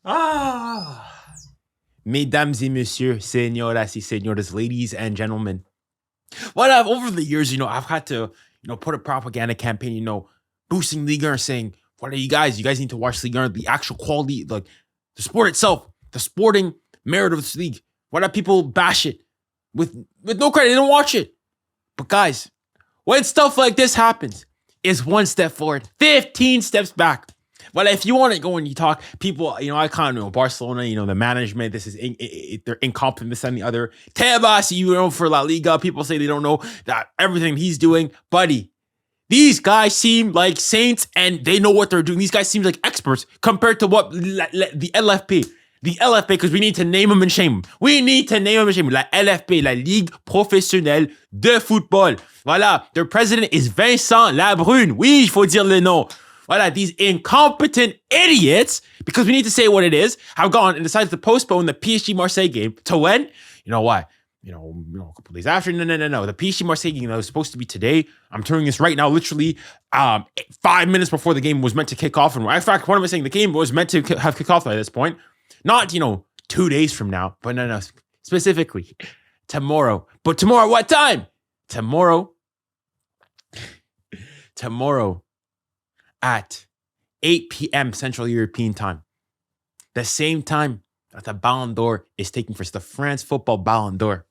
Ah, mesdames et messieurs, señoras y señores, ladies and gentlemen. What I've over the years, I've had to, put a propaganda campaign, boosting Ligue 1, saying, what are you guys? You guys need to watch Ligue 1, the actual quality, like the sport itself, the sporting merit of this league. Why do people bash it with no credit? They don't watch it. But guys, when stuff like this happens, it's one step forward, 15 steps back. Well, if you want to go and you talk, people, I kind of know Barcelona, the management, this is, they're incompetent, this and the other. Tebas, for La Liga, people say they don't know that everything he's doing. Buddy, these guys seem like saints and they know what they're doing. These guys seem like experts compared to what the LFP. The LFP, because we need to name them and shame them. We need to name them and shame them. La LFP, la Ligue Professionnelle de Football. Voilà, their president is Vincent Labrune. Oui, il faut dire le nom. Voilà, these incompetent idiots, because we need to say what it is, have gone and decided to postpone the PSG Marseille game to when? You know why? A couple days after. No. The PSG Marseille game that was supposed to be today. I'm turning this right now, literally 5 minutes before the game was meant to kick off. And in fact, what am I saying? The game was meant to have kicked off by this point. Not, 2 days from now, but no, specifically tomorrow. But tomorrow, what time? Tomorrow at 8 p.m. Central European time. The same time that the Ballon d'Or is taking place, the France Football Ballon d'Or.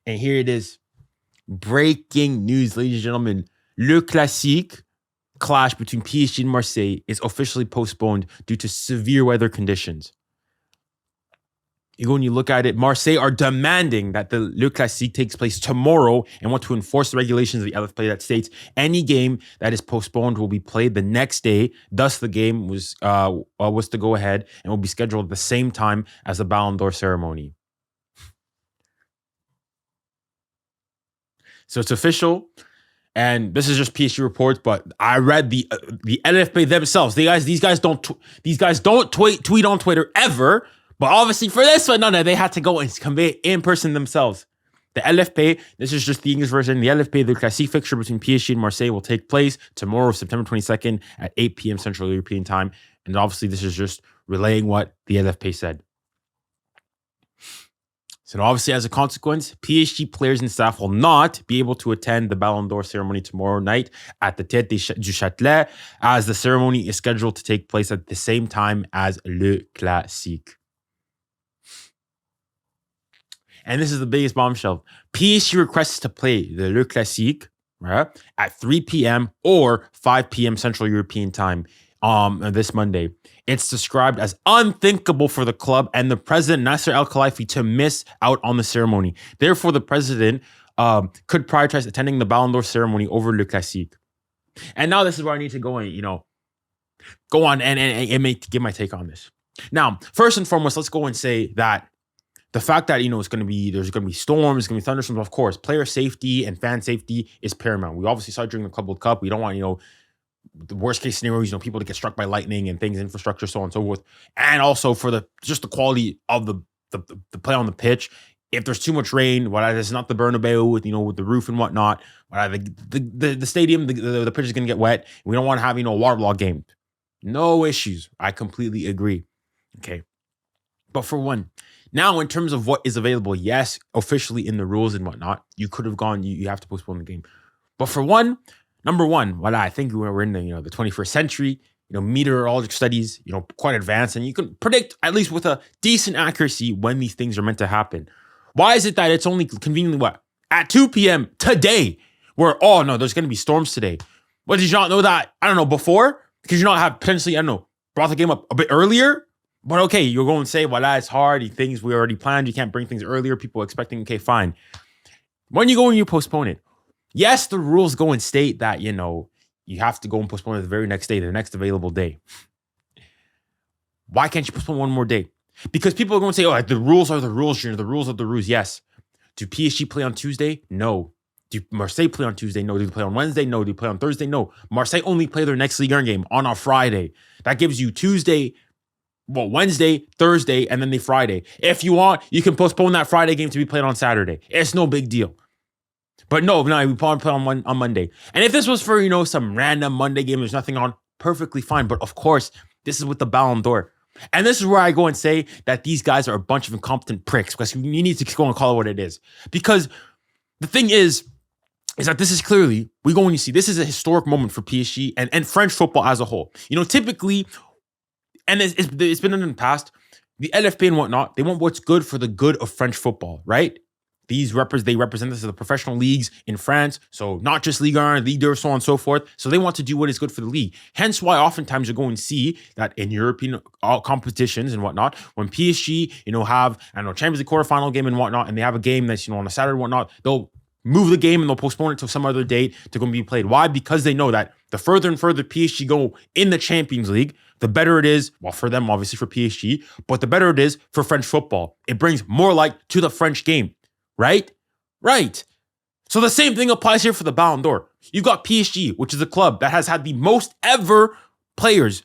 And here it is. Breaking news, ladies and gentlemen. 𝙀𝙊𝘾𝙖𝙞𝙬 clash between PSG and Marseille is officially postponed due to severe weather conditions. When you look at it, Marseille are demanding that the 𝙀𝙊𝘾𝙖𝙞 takes place tomorrow and want to enforce the regulations of the LFP that states any game that is postponed will be played the next day. Thus, the game was to go ahead and will be scheduled at the same time as the Ballon d'Or ceremony. So it's official, and this is just PSG reports. But I read the LFP themselves. These guys don't tweet on Twitter ever. But obviously for this one, no, they had to go and convey it in person themselves. The LFP, this is just the English version. The LFP, the classic fixture between PSG and Marseille will take place tomorrow, September 22nd at 8 p.m. Central European time. And obviously this is just relaying what the LFP said. So obviously as a consequence, PSG players and staff will not be able to attend the Ballon d'Or ceremony tomorrow night at the 𝙀𝙤𝙀𝙀 du Châtelet, as the ceremony is scheduled to take place at the same time as 𝙀𝙀𝙀𝙀. And this is the biggest bombshell. PSG requests to play the 𝙀𝙀𝙀𝙀, right, at 3 p.m. or 5 p.m. Central European time this Monday. It's described as unthinkable for the club and the president, Nasser Al-Khelaifi, to miss out on the ceremony. Therefore, the president could prioritize attending the Ballon d'Or ceremony over 𝙀𝙀𝙀𝙀. And now this is where I need to go and, go on and give my take on this. Now, first and foremost, let's go and say that the fact that, there's going to be storms, there's going to be thunderstorms, of course, player safety and fan safety is paramount. We obviously saw it during the Club World Cup. We don't want, the worst case scenarios, people to get struck by lightning and things, infrastructure, so on and so forth. And also for the quality of the play on the pitch. If there's too much rain, it's not the Bernabeu with the roof and whatnot. The stadium, the pitch is going to get wet. We don't want to have, a waterlogged game. No issues. I completely agree. Okay. But for one, now, in terms of what is available, yes, officially in the rules and whatnot, you could have gone, you have to postpone the game. But for number one, I think we're in the 21st century, meteorologic studies, quite advanced, and you can predict, at least with a decent accuracy, when these things are meant to happen. Why is it that it's only conveniently, at 2 p.m. today, where, there's going to be storms today? What, did you not know that, before? Because you not have potentially, brought the game up a bit earlier? But okay, you're going to say, it's hard. Things we already planned. You can't bring things earlier. People are expecting, okay, fine. When you go and you postpone it, yes, the rules go and state that, you have to go and postpone it the very next day, the next available day. Why can't you postpone one more day? Because people are going to say, the rules are the rules, Junior. The rules are the rules. Yes. Do PSG play on Tuesday? No. Do Marseille play on Tuesday? No. Do they play on Wednesday? No. Do they play on Thursday? No. Marseille only play their next Ligue 1 game on a Friday. That gives you Wednesday, Thursday, and then the Friday. If you want, you can postpone that Friday game to be played on Saturday. It's no big deal. But no, we play on Monday. And if this was for, some random Monday game, there's nothing on, perfectly fine. But of course, this is with the Ballon d'Or. And this is where I go and say that these guys are a bunch of incompetent pricks, because you need to go and call it what it is. Because the thing is that this is clearly, we go and you see, this is a historic moment for PSG and French football as a whole. You know, typically, and it's been in the past, the LFP and whatnot, they want what's good for the good of French football, right? They represent this as the professional leagues in France. So not just Ligue 1, Ligue 2, so on and so forth. So they want to do what is good for the league. Hence why oftentimes you go and see that in European competitions and whatnot, when PSG, have, Champions League quarterfinal game and whatnot, and they have a game that's, on a Saturday and whatnot, they'll move the game and they'll postpone it to some other date to go and be played. Why? Because they know that the further and further PSG go in the Champions League, the better it is, well, for them, obviously for PSG, but the better it is for French football. It brings more light to the French game. Right? So the same thing applies here for the Ballon d'Or. You've got PSG, which is a club that has had the most ever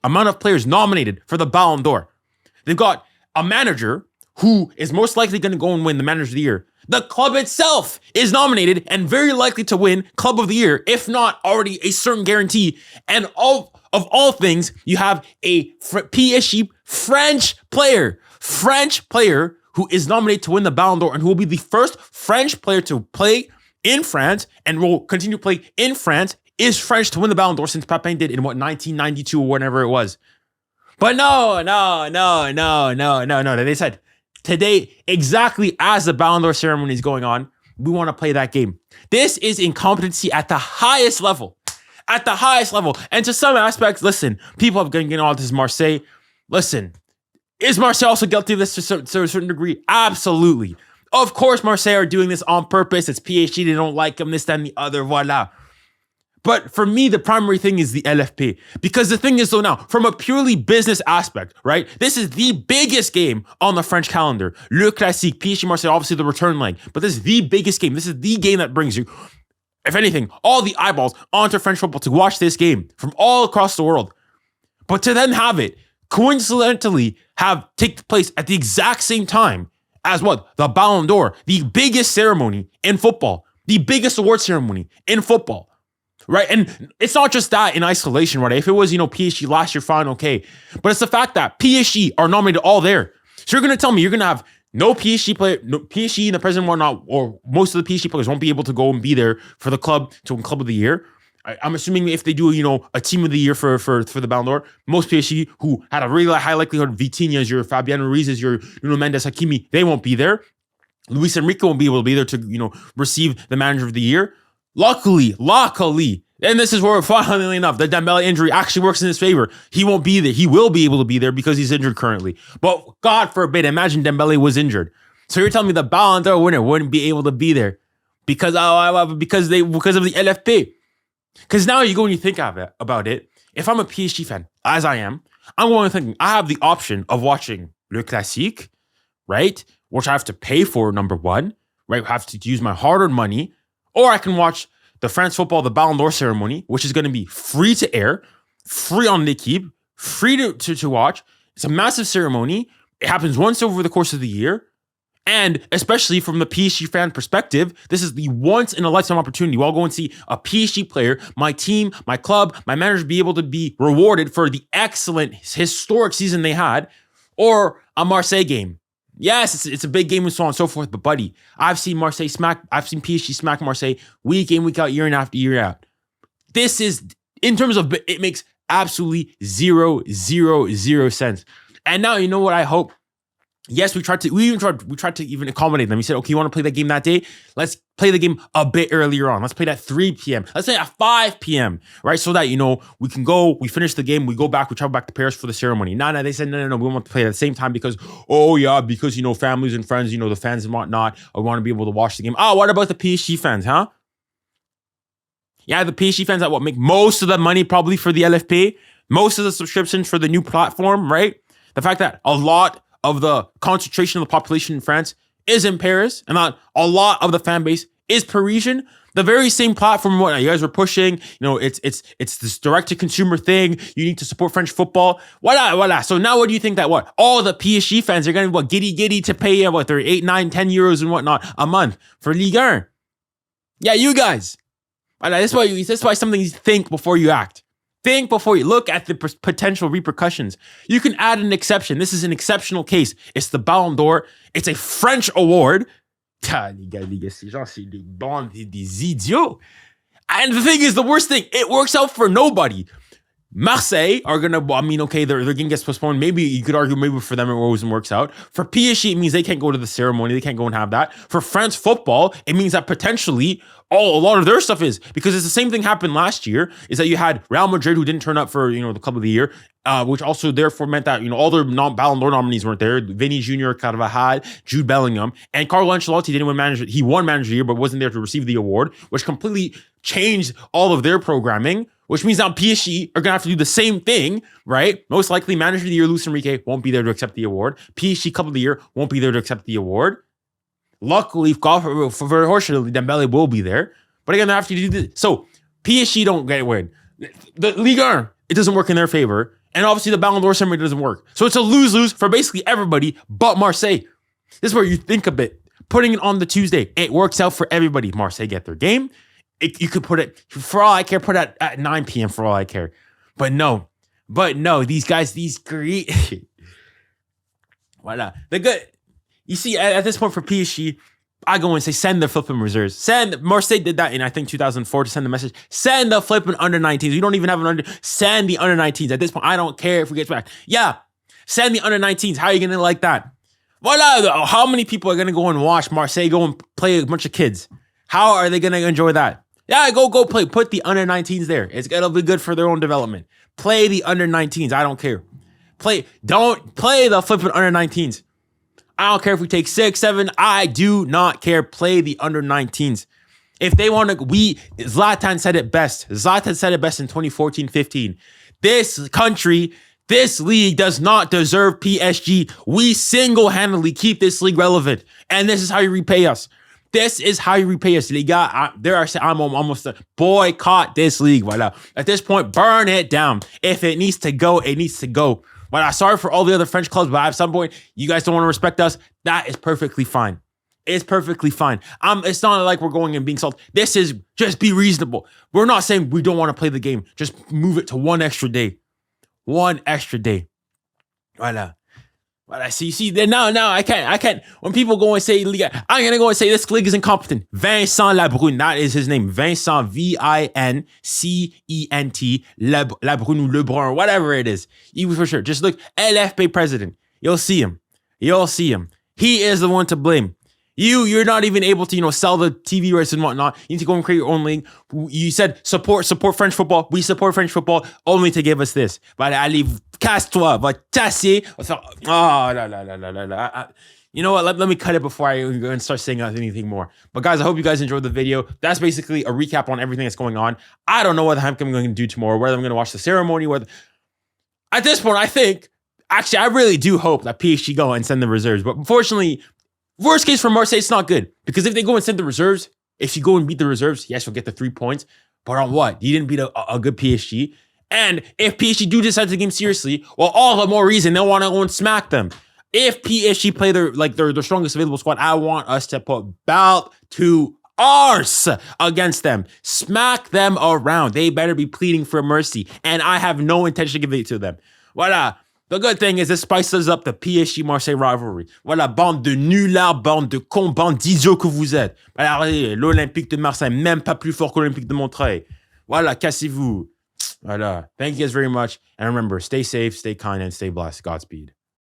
amount of players nominated for the Ballon d'Or. They've got a manager who is most likely going to go and win the Manager of the Year. The club itself is nominated and very likely to win Club of the Year, if not already a certain guarantee. And of all things, you have a PSG French player who is nominated to win the Ballon d'Or and who will be the first French player to play in France and will continue to play in France, is French to win the Ballon d'Or since Papin did in 1992 or whatever it was. But no. They said today, exactly as the Ballon d'Or ceremony is going on, we want to play that game. This is incompetency at the highest level. And to some aspects, listen, people have been getting all this Marseille. Listen, is Marseille also guilty of this to a certain degree? Absolutely. Of course, Marseille are doing this on purpose. It's PSG. They don't like them, this, that, and the other. Voila. But for me, the primary thing is the LFP. Because the thing is, though, now, from a purely business aspect, right? This is the biggest game on the French calendar. Le Classique, PSG Marseille, obviously the return leg. But this is the biggest game. This is the game that brings you, if anything, all the eyeballs onto French football to watch this game from all across the world. But to then have it coincidentally take place at the exact same time as what? The Ballon d'Or, the biggest ceremony in football, the biggest award ceremony in football, right? And it's not just that in isolation, right? If it was, PSG last year, fine, okay. But it's the fact that PSG are nominated all there. So you're going to tell me you're going to have no PSG player, no PSG and the president whatnot, or most of the PSG players won't be able to go and be there for the club to win Club of the Year. I'm assuming if they do, a team of the year for the Ballon d'Or, most PSG who had a really high likelihood, Vitinha is your, Fabian Ruiz is your, Mendes Hakimi, they won't be there. Luis Enrique won't be able to be there to, receive the Manager of the Year. Luckily, and this is where, funnily enough, the Dembele injury actually works in his favor. He won't be there. He will be able to be there because he's injured currently. But God forbid, imagine Dembele was injured. So you're telling me the Ballon d'Or winner wouldn't be able to be there because of the LFP. Because now you go and you think about it. If I'm a PSG fan, as I am, I'm going to think I have the option of watching Le Classique, right? Which I have to pay for, number one, right? I have to use my hard-earned money. Or I can watch the France football, the Ballon d'Or ceremony, which is going to be free to air, free on L'Equipe, free to watch. It's a massive ceremony. It happens once over the course of the year. And especially from the PSG fan perspective, this is the once-in-a-lifetime opportunity. We'll go and see a PSG player, my team, my club, my manager be able to be rewarded for the excellent, historic season they had, or a Marseille game. Yes, it's a big game and so on and so forth, but buddy, I've seen PSG smack Marseille week in, week out, year in after year out. This is, in terms of, it makes absolutely zero sense. And now, you know what I hope? Yes, we tried to even accommodate them. We said, okay, you want to play that game that day? Let's play the game a bit earlier on. Let's play it at 3 p.m. Let's play it at 5 p.m., right? So that, we can go, we finish the game, we go back, we travel back to Paris for the ceremony. No, they said, no, we want to play at the same time because families and friends, the fans and whatnot, want to be able to watch the game. Oh, what about the PSG fans, huh? Yeah, the PSG fans that make most of the money probably for the LFP, most of the subscriptions for the new platform, right? The fact that a lot of the concentration of the population in France is in Paris, and not a lot of the fan base is Parisian. The very same platform what you guys were pushing, it's this direct-to-consumer thing. You need to support French football. Voila. So now what do you think that all the PSG fans are going to giddy to pay their 8, 9, 10 euros and whatnot a month for Ligue 1? Yeah, you guys. That's why something you think before you act. Think before you look at the potential repercussions. You can add an exception. This is an exceptional case. It's the Ballon d'Or. It's a French award. Les gars, ces gens, c'est des bandes, des idiots. And the thing is, the worst thing, it works out for nobody. Marseille are going to, I mean, okay, their game gets postponed. Maybe you could argue maybe for them it always works out. For PSG, it means they can't go to the ceremony. They can't go and have that. For France football, it means that potentially a lot of their stuff is, because it's the same thing happened last year, is that you had Real Madrid who didn't turn up for, the club of the year, which also therefore meant that, all their Ballon d'Or nominees weren't there. Vinny Jr., 𝙀𝙀𝘿𝘾𝘼𝙎, 𝙀𝙪𝙾𝙀𝘾 Bellingham, and Carlo Ancelotti didn't win manager. He won manager of the year, but wasn't there to receive the award, which completely changed all of their programming, which means now PSG are going to have to do the same thing, right? Most likely manager of the year, 𝙀𝙾𝘾 won't be there to accept the award. PSG club of the year won't be there to accept the award. Luckily, fortunately, Dembele will be there. But again, they have to do this. So PSG don't get a win. The Ligue 1, it doesn't work in their favor. And obviously the Ballon d'Or ceremony doesn't work. So it's a lose-lose for basically everybody but Marseille. This is where you think of it. Putting it on the Tuesday, it works out for everybody. Marseille get their game. You could put it, for all I care, put it at 9 p.m. for all I care. But no, these guys, these great... Voila. The good... You see, at this point for PSG, I go and say, send the flipping reserves. Marseille did that in, I think, 2004 to send the message. Send the flipping under-19s. We don't even have an under... Send the under-19s. At this point, I don't care if we get back. Yeah, send the under-19s. How are you going to like that? Voila. How many people are going to go and watch Marseille go and play a bunch of kids? How are they going to enjoy that? Yeah, go play. Put the under-19s there. It'll be good for their own development. Play the under-19s. I don't care. Don't play the flipping under-19s. I don't care if we take 6, 7. I do not care. Play the under-19s. If they want to, Zlatan said it best. Zlatan said it best in 2014-15. This country, this league does not deserve PSG. We single-handedly keep this league relevant. And this is how you repay us. This is how you repay us, les gars. I'm almost boycott this league. Voila. At this point, burn it down. If it needs to go, it needs to go. But I'm sorry for all the other French clubs, but at some point, you guys don't want to respect us. That is perfectly fine. It's perfectly fine. It's not like we're going and being salty. This is just be reasonable. We're not saying we don't want to play the game. Just move it to one extra day. One extra day. Voila. But I see, then now I can't. When people go and say, I'm going to go and say this league is incompetent. Vincent Labrune, that is his name. Vincent, Vincent, Labrune ou Lebrun, whatever it is. You for sure. Just look, LFP president. You'll see him. He is the one to blame. You're not even able to, sell the TV rights and whatnot. You need to go and create your own league. You said support French football. We support French football only to give us this. But allez, casse-toi, va tasser. Oh, no. You know what? Let me cut it before I go and start saying anything more. But guys, I hope you guys enjoyed the video. That's basically a recap on everything that's going on. I don't know what the heck I'm going to do tomorrow, whether I'm going to watch the ceremony, at this point, I think, actually, I really do hope that PSG go and send the reserves. But unfortunately, worst case for Marseille, it's not good. Because if they go and send the reserves, if you go and beat the reserves, yes, you'll get the 3 points. But on what? You didn't beat a good PSG. And if PSG do decide to take the game seriously, well, all the more reason they'll want to go and smack them. If PSG play their strongest available squad, I want us to put belt to arse against them. Smack them around. They better be pleading for mercy. And I have no intention of giving it to them. Voila. The good thing is it spices up the PSG-Marseille rivalry. Voilà, bande de nullards, bande de cons, bande d'idiots que vous êtes. Alors, l'Olympique de Marseille, même pas plus fort que l'Olympique de Montreuil. Voilà, cassez-vous. Voilà. Thank you guys very much. And remember, stay safe, stay kind, and stay blessed. Godspeed.